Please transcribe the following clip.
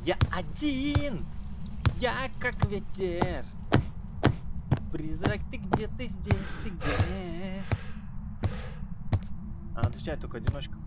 Я один! Я как ветер! Призрак, ты где, ты здесь, ты где? А отвечает только одиночка.